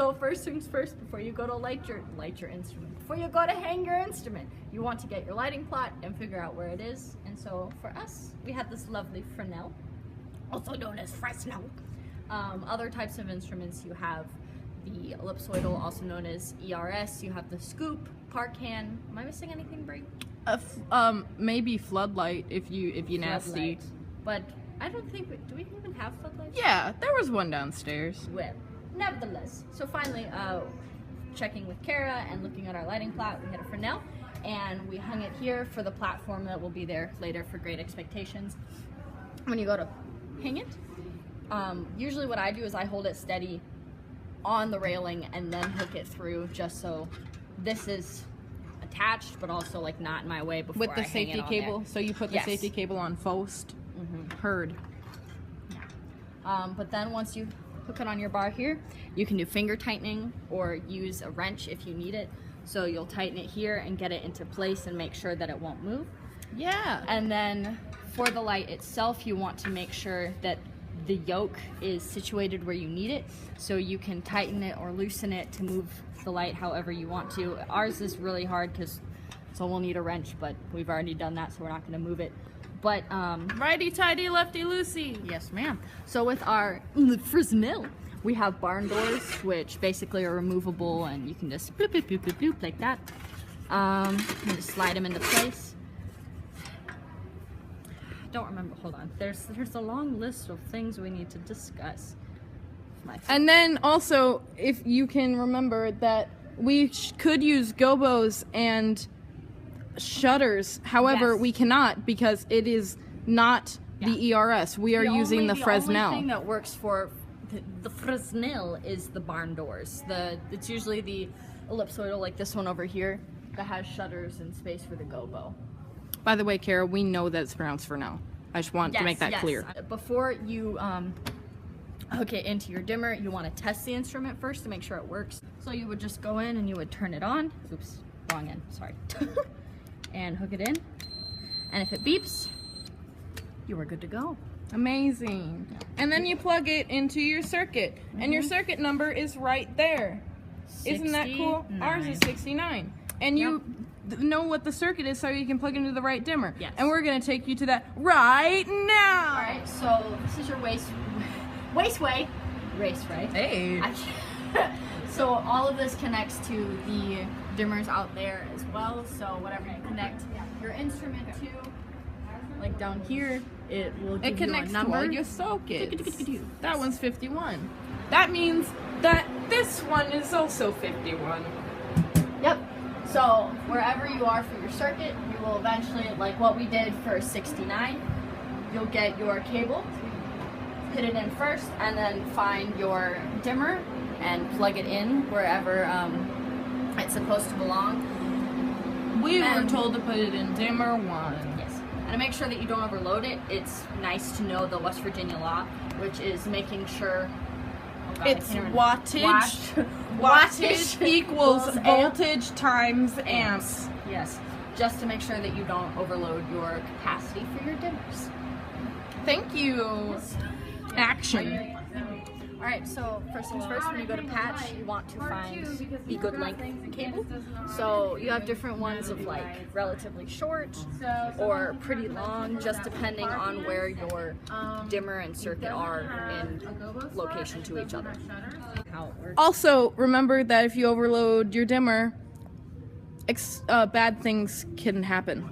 So first things first, before you go to light your instrument, before you go to hang your instrument, you want to get your lighting plot and figure out where it is. And so for us, we have this lovely Fresnel, also known as Fresnel. Other types of instruments, you have the ellipsoidal, also known as ERS. You have the scoop, parcan. Am I missing anything, Bree? Maybe floodlight if you nasty. But I don't think do we even have floodlights? Yeah, there was one downstairs. Well, nevertheless. So finally, checking with Cara and looking at our lighting plot, we had a Fresnel, and we hung it here for the platform that will be there later for Great Expectations. When you go to hang it, usually what I do is I hold it steady on the railing and then hook it through, just so this is attached but also like not in my way before with the I hang safety it on cable. there. So you put the safety cable on first. Heard. But then once you hook it on your bar here, you can do finger tightening or use a wrench if you need it. So you'll tighten it here and get it into place and make sure that it won't move. Yeah. And then for the light itself, you want to make sure that the yoke is situated where you need it, so you can tighten it or loosen it to move the light however you want to. Ours is really hard so we'll need a wrench, but we've already done that, so we're not going to move it. But righty tighty, lefty loosey. yes, ma'am. So with our Fresnel, we have barn doors, which basically are removable, and you can just bloop, bloop, bloop, bloop, bloop, like that. And just slide them into place. Don't remember. Hold on. There's a long list of things we need to discuss. And then also, if you can remember that we could use gobos and shutters, however, we cannot because it is not the ERS. We are using the Fresnel. The only thing that works for the Fresnel is the barn doors. It's usually the ellipsoidal, like this one over here, that has shutters and space for the gobo. By the way, Cara, we know that it's pronounced for now. I just want to make that clear. Before you hook it into your dimmer, you want to test the instrument first to make sure it works. So you would just go in and you would turn it on. Oops, wrong end, sorry. And hook it in. And if it beeps, you are good to go. Amazing. And then you plug it into your circuit. And your circuit number is right there. Isn't that cool? Ours is 69. And you know what the circuit is, so you can plug into the right dimmer. Yes. And we're going to take you to that right now. All right, so this is your race, right? Hey. So all of this connects to the dimmers out there as well. So whatever you connect your instrument to, like down here, it will give you a connects number. to all your sockets. That one's 51. That means that this one is also 51. Yep. So wherever you are for your circuit, you will eventually, like what we did for 69, you'll get your cable, hit it in first, and then find your dimmer and plug it in wherever it's supposed to belong. We were told to put it in dimmer 1. Yes. And to make sure that you don't overload it, it's nice to know the West Virginia law, which is making sure it's wattage. Wattage equals voltage times amps. Yes. Just to make sure that you don't overload your capacity for your dimmers. Thank you. Action. Alright, so first things first, when you go to patch, you want to find the good length cable. So you have different ones of like relatively short or pretty long, just depending on where your dimmer and circuit are in location to each other. How it works. Also, remember that if you overload your dimmer, bad things can happen.